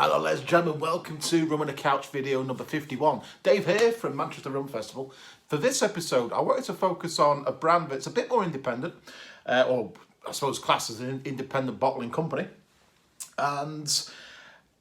Hello ladies and gentlemen, welcome to Rum on a Couch video number 51. Dave here from Manchester Rum Festival. For this episode, I wanted to focus on a brand that's a bit more independent, or I suppose classed as an independent bottling company. And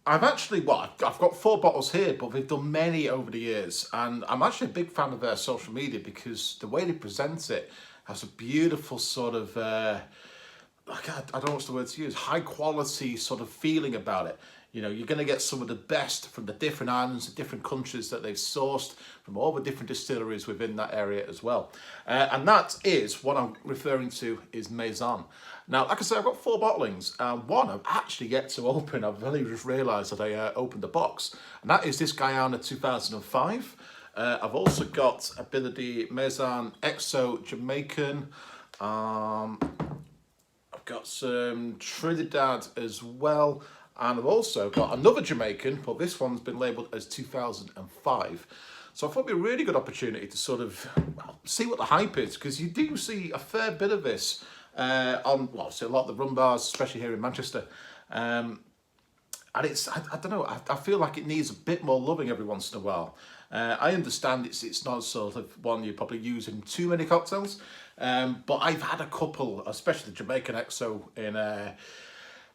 I've got 4 bottles here, but they've done many over the years. And I'm actually a big fan of their social media because the way they present it has a beautiful sort of, I don't know what's the word to use, high quality sort of feeling about it. You know, you're going to get some of the best from the different islands, the different countries that they've sourced from all the different distilleries within that area as well. And that is what I'm referring to is Mezan. Now, like I said, I've got 4 bottlings. One I've actually yet to open. I've only just realised that I opened the box. And that is this Guyana 2005. I've also got a bit of the Mezan XO Jamaican. I've got some Trinidad as well. And I've also got another Jamaican, but this one's been labelled as 2005. So I thought it'd be a really good opportunity to sort of see what the hype is, because you do see a fair bit of this on, well, see a lot of the rum bars, especially here in Manchester. And it's, I don't know, I feel like it needs a bit more loving every once in a while. I understand it's not sort of one you probably use in too many cocktails, but I've had a couple, especially the Jamaican XO in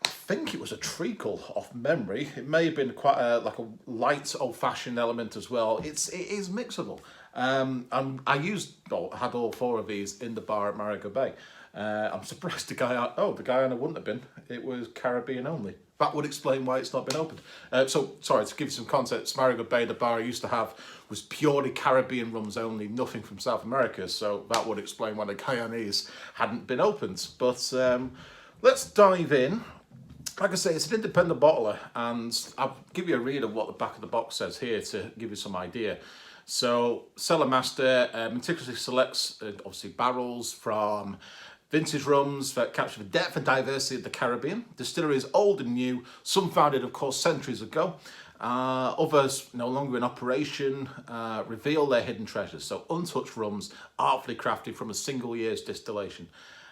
I think it was a treacle off memory. It may have been quite like a light old-fashioned element as well. It is mixable. And I had all 4 of these in the bar at Marigot Bay. I'm surprised the Guyana wouldn't have been. It was Caribbean only. That would explain why it's not been opened. So, sorry, to give you some context, Marigot Bay, the bar I used to have, was purely Caribbean rums only, nothing from South America. So that would explain why the Guyanese hadn't been opened. But let's dive in. Like I say, it's an independent bottler, and I'll give you a read of what the back of the box says here to give you some idea. So, Cellar Master meticulously selects, obviously, barrels from vintage rums that capture the depth and diversity of the Caribbean. Distilleries old and new, some founded, of course, centuries ago. Others, no longer in operation, reveal their hidden treasures. So, untouched rums, artfully crafted from a single year's distillation.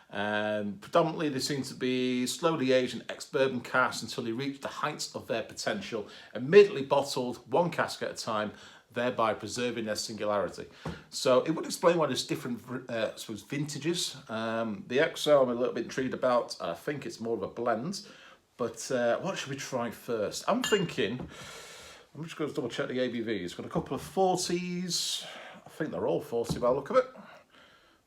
And predominantly they seem to be slowly aged in ex-bourbon casks until they reach the heights of their potential, immediately bottled 1 cask at a time, thereby preserving their singularity. So it would explain why there's different vintages. The XO I'm a little bit intrigued about. I think it's more of a blend, but what should we try first? I'm just going to double check the ABVs. Got a couple of 40s. I think they're all 40 by the look of it.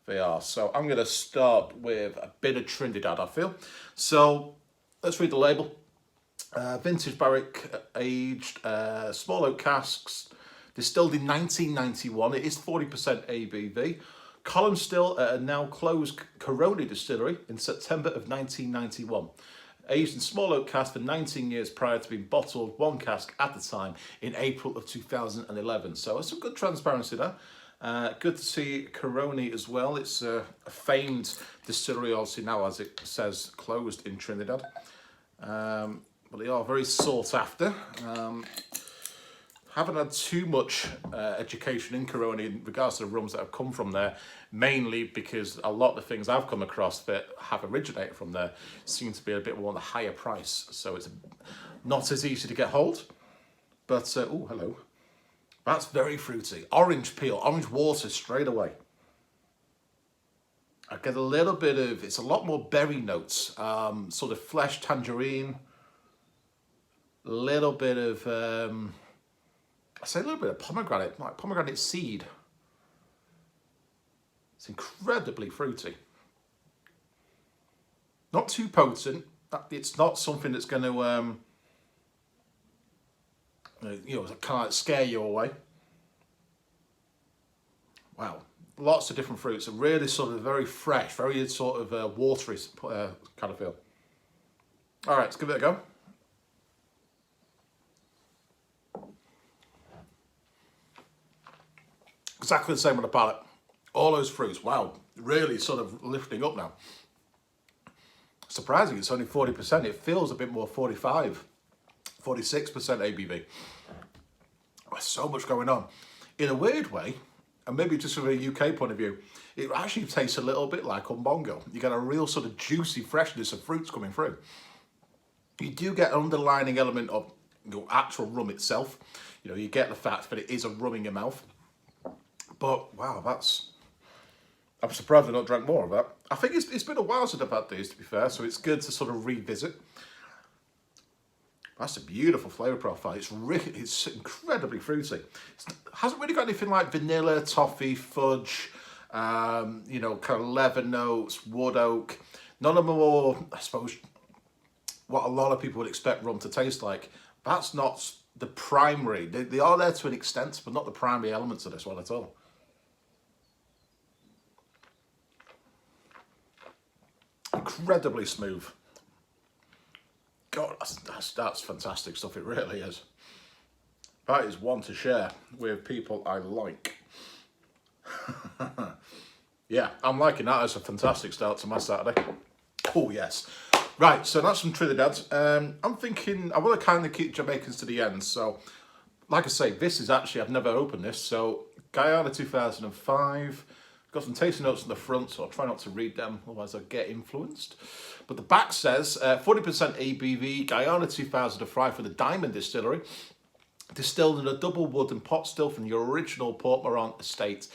They are. So I'm going to start with a bit of Trinidad, I feel. So let's read the label. Vintage barrick aged, small oak casks, distilled in 1991. It is 40% ABV. Column still at a now closed Coroni distillery in September of 1991. Aged in small oak cask for 19 years prior to being bottled 1 cask at a time in April of 2011. So it's some good transparency there. Good to see Coroni as well. It's a famed distillery, obviously now, as it says, closed in Trinidad. But they are very sought after. Haven't had too much education in Coroni in regards to the rums that have come from there, mainly because a lot of the things I've come across that have originated from there seem to be a bit more on the higher price. So it's not as easy to get hold. But, oh, hello. That's very fruity. Orange peel, orange water straight away. I get a little bit of, it's a lot more berry notes, sort of flesh, tangerine, a little bit of, I say a little bit of pomegranate, like pomegranate seed. It's incredibly fruity. Not too potent. It's not something that's going to, kind of like scare you away. Wow, lots of different fruits. And really sort of very fresh, very sort of watery kind of feel. All right, let's give it a go. Exactly the same on the palate. All those fruits, wow, really sort of lifting up now. Surprising, it's only 40%. It feels a bit more 45. 46% ABV. There's so much going on. In a weird way, and maybe just from a UK point of view, it actually tastes a little bit like umbongo. You get a real sort of juicy freshness of fruits coming through. You do get an underlining element of actual rum itself. You know, you get the fact that it is a rum in your mouth. But wow, I'm surprised I've not drank more of that. I think it's been a while since I've had these, to be fair, so it's good to sort of revisit. That's a beautiful flavour profile. It's incredibly fruity. It hasn't really got anything like vanilla, toffee, fudge, you know, kind of leather notes, wood oak. None of them are more, I suppose, what a lot of people would expect rum to taste like. That's not the primary. They are there to an extent, but not the primary elements of this one at all. Incredibly smooth. God, that's fantastic stuff. It really is. That is one to share with people I like. Yeah, I'm liking that as a fantastic start to my Saturday. Oh, yes. Right, so that's from Trinidad. I'm thinking, I want to kind of keep Jamaicans to the end. So, like I say, this is actually, I've never opened this. So, Guyana 2005. Got some tasting notes on the front, so I'll try not to read them, otherwise I'll get influenced. But the back says 40% ABV, Guyana 2005 from the Diamond Distillery. Distilled in a double wood and pot still from the original Port Morant estate,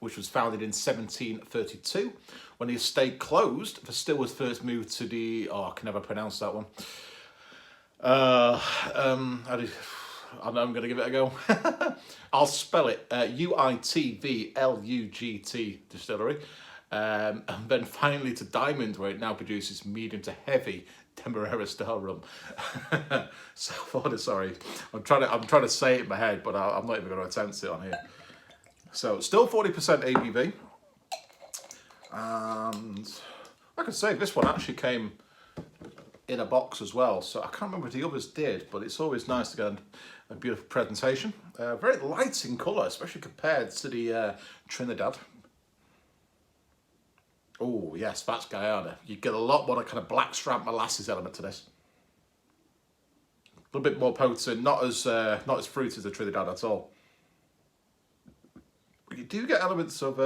which was founded in 1732. When the estate closed, the still was first moved to the, oh, I can never pronounce that one. I know I'm going to give it a go. I'll spell it. UITVLUGT Distillery. And then finally to Diamond, where it now produces medium to heavy Demerara style rum. So, sorry, I'm trying to say it in my head, but I'm not even going to attempt it on here. So still 40% ABV. And like I say, this one actually came in a box as well, so I can't remember if the others did, but it's always nice to get a beautiful presentation. Very light in colour, especially compared to the Trinidad. Oh yes, that's Guyana. You get a lot more kind of blackstrap molasses element to this. A little bit more potent, not as fruity as the Trinidad at all. But you do get elements of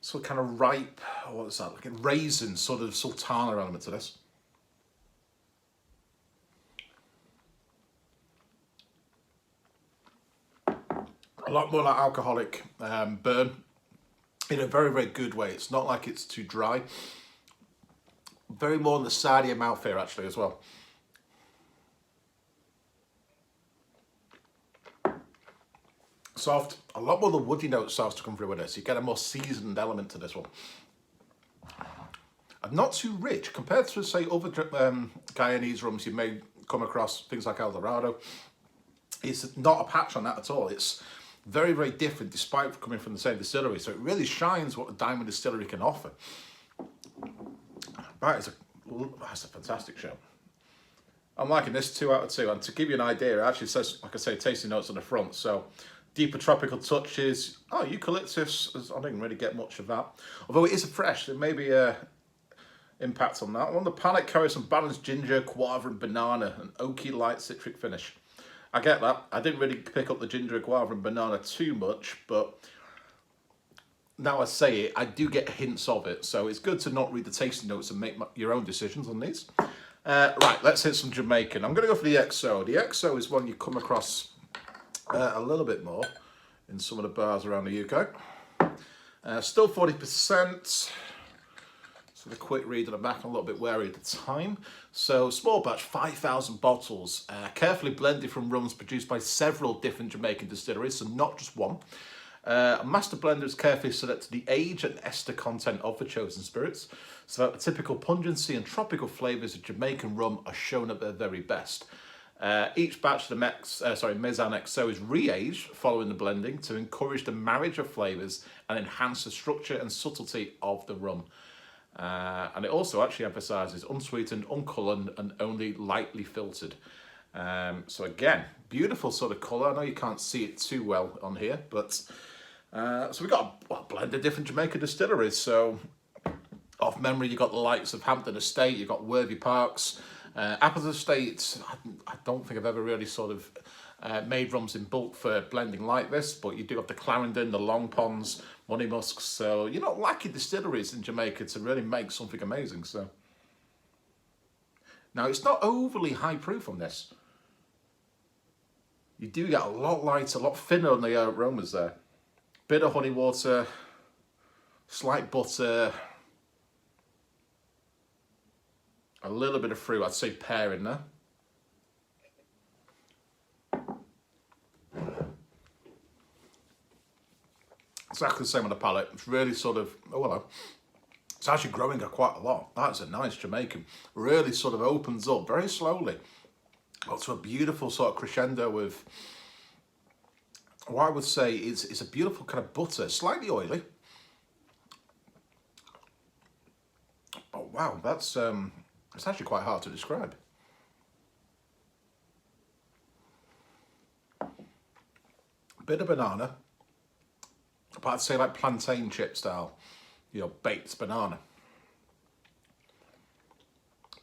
sort of kind of ripe, what's that, like a raisin, sort of sultana element to this. A lot more like alcoholic burn in a very, very good way. It's not like it's too dry. Very more on the side of your mouth here actually as well. Soft, a lot more of the woody note starts to come through with this. You get a more seasoned element to this one. And not too rich compared to, say, other Guyanese rums you may come across, things like Eldorado. It's not a patch on that at all. It's very, very different despite coming from the same distillery. So it really shines what the Diamond Distillery can offer. That's a fantastic show. I'm liking this 2 out of 2. And to give you an idea, it actually says, like I say, tasting notes on the front. So deeper tropical touches. Oh, eucalyptus. I didn't really get much of that. Although it is a fresh, there may be a impact on that. On the palate carries some balanced ginger, guava and banana, and oaky light citric finish. I get that. I didn't really pick up the ginger, guava and banana too much, but now I say it, I do get hints of it. So it's good to not read the tasting notes and make your own decisions on these. Right, let's hit some Jamaican. I'm going to go for the XO. The XO is one you come across a little bit more in some of the bars around the UK. Still 40%. So the quick read on the back, I'm a little bit wary at the time. So small batch, 5,000 bottles, carefully blended from rums produced by several different Jamaican distilleries, so not just one. A master blender has carefully selected the age and ester content of the chosen spirits, so that the typical pungency and tropical flavours of Jamaican rum are shown at their very best. Each batch of the Mezan XO is re-aged following the blending to encourage the marriage of flavours and enhance the structure and subtlety of the rum. And it also actually emphasises unsweetened, uncoloured and only lightly filtered. So again, beautiful sort of colour. I know you can't see it too well on here, but so we've got a blend of different Jamaican distilleries. So off memory, you've got the likes of Hampton Estate, you've got Worthy Parks, Appleton Estate. I don't think I've ever really sort of made rums in bulk for blending like this, but you do have the Clarendon, the Long Ponds, Money Musks. So you're not lacking distilleries in Jamaica to really make something amazing. So Now, it's not overly high proof on this. You do get a lot lighter, a lot thinner on the aromas there. Bit of honey water, slight butter, a little bit of fruit, I'd say pear in there. Exactly the same on the palate. It's really sort of, oh hello. It's actually growing quite a lot. That's a nice Jamaican. Really sort of opens up very slowly. Got to a beautiful sort of crescendo with what I would say is a beautiful kind of butter, slightly oily. Oh wow, that's it's actually quite hard to describe. Bit of banana, but I'd say like plantain chip style, you know, baked banana.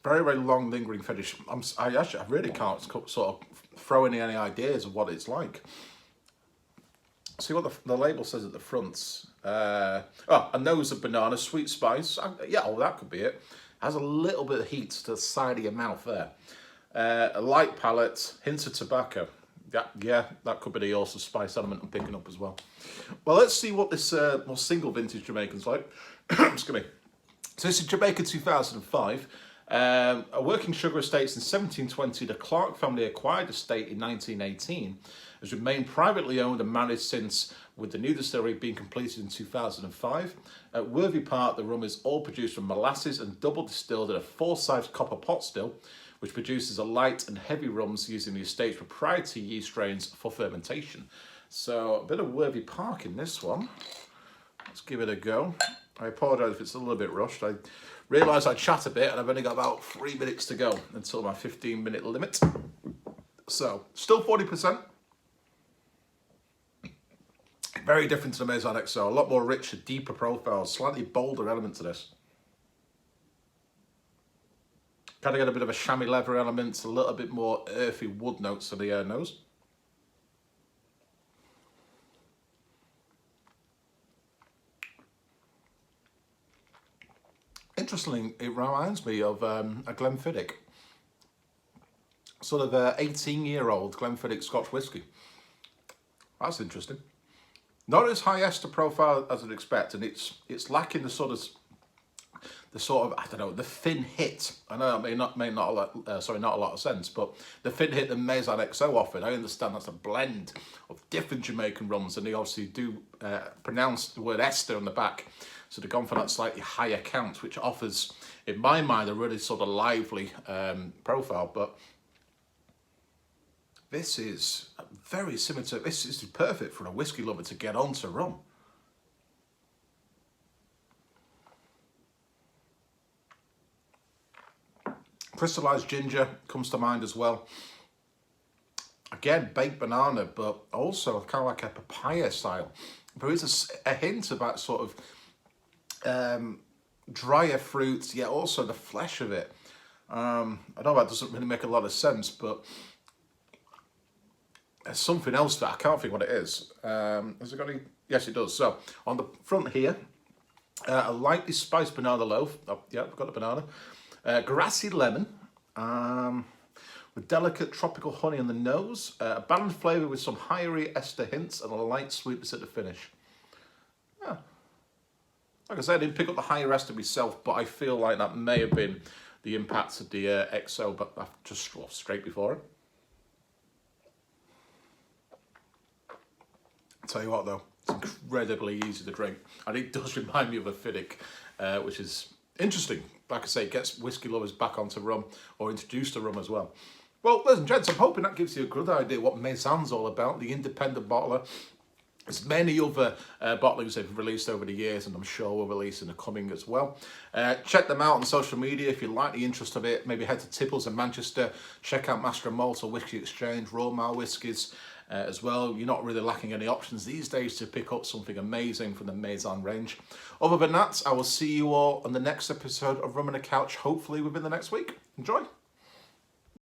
Very, very long lingering finish. I really can't sort of throw in any ideas of what it's like. See what the label says at the front. A nose of banana, sweet spice. Yeah, oh, that could be it. Has a little bit of heat to the side of your mouth there. A light palate, hints of tobacco. Yeah, that could be the also spice element I'm picking up as well. Well, let's see what this more single vintage Jamaican's like. Excuse me. So this is Jamaica 2005. A working sugar estate since 1720, the Clark family acquired the estate in 1918. Has remained privately owned and managed since, with the new distillery being completed in 2005. At Worthy Park, the rum is all produced from molasses and double distilled in a four-sized copper pot still, which produces a light and heavy rums using the estate's proprietary yeast strains for fermentation. So a bit of Worthy Park in this one. Let's give it a go. I apologise if it's a little bit rushed. I realised I chat a bit and I've only got about 3 minutes to go until my 15-minute limit. So, still 40%. Very different to the Mezan XO. A lot more richer, deeper profile, slightly bolder element to this. Kind of get a bit of a chamois leather element, a little bit more earthy wood notes to the nose. Interestingly, it reminds me of a Glenfiddich. Sort of a 18-year-old Glenfiddich Scotch whisky. That's interesting. Not as high ester profile as I'd expect, and it's lacking the sort of I don't know, the thin hit. I know that may not a lot of sense, but the thin hit that Mezan XO offered. I understand that's a blend of different Jamaican rums, and they obviously do pronounce the word ester on the back, so they've gone for that slightly higher count, which offers, in my mind, a really sort of lively profile. But this is very similar to, this is perfect for a whiskey lover to get onto rum. Crystallized ginger comes to mind as well. Again, baked banana, but also kind of like a papaya style. There is a hint about sort of drier fruits, yet also the flesh of it. I know that doesn't really make a lot of sense, but there's something else that I can't think what it is. Has it got any? Yes, it does. So on the front here, a lightly spiced banana loaf. Oh, yeah, we've got the banana. Grassy lemon, with delicate tropical honey on the nose, a balanced flavour with some higher ester hints and a light sweetness at the finish. Yeah. Like I said, I didn't pick up the higher ester myself, but I feel like that may have been the impact of the XO, but I've just straight before it. I'll tell you what though, it's incredibly easy to drink, and it does remind me of a Fiddick, which is interesting. Like I say, it gets whiskey lovers back onto rum, or introduced to rum as well. Well, ladies and gents, I'm hoping that gives you a good idea what Mezan's all about, the independent bottler. There's many other bottlings they've released over the years, and I'm sure will release in the coming as well. Check them out on social media if you like the interest of it. Maybe head to Tipples in Manchester, check out Master and Malt or Whisky Exchange, Royal Mile Whiskies as well. You're not really lacking any options these days to pick up something amazing from the Mezan range. Other than that, I will see you all on the next episode of Rum on the Couch, hopefully within the next week. Enjoy!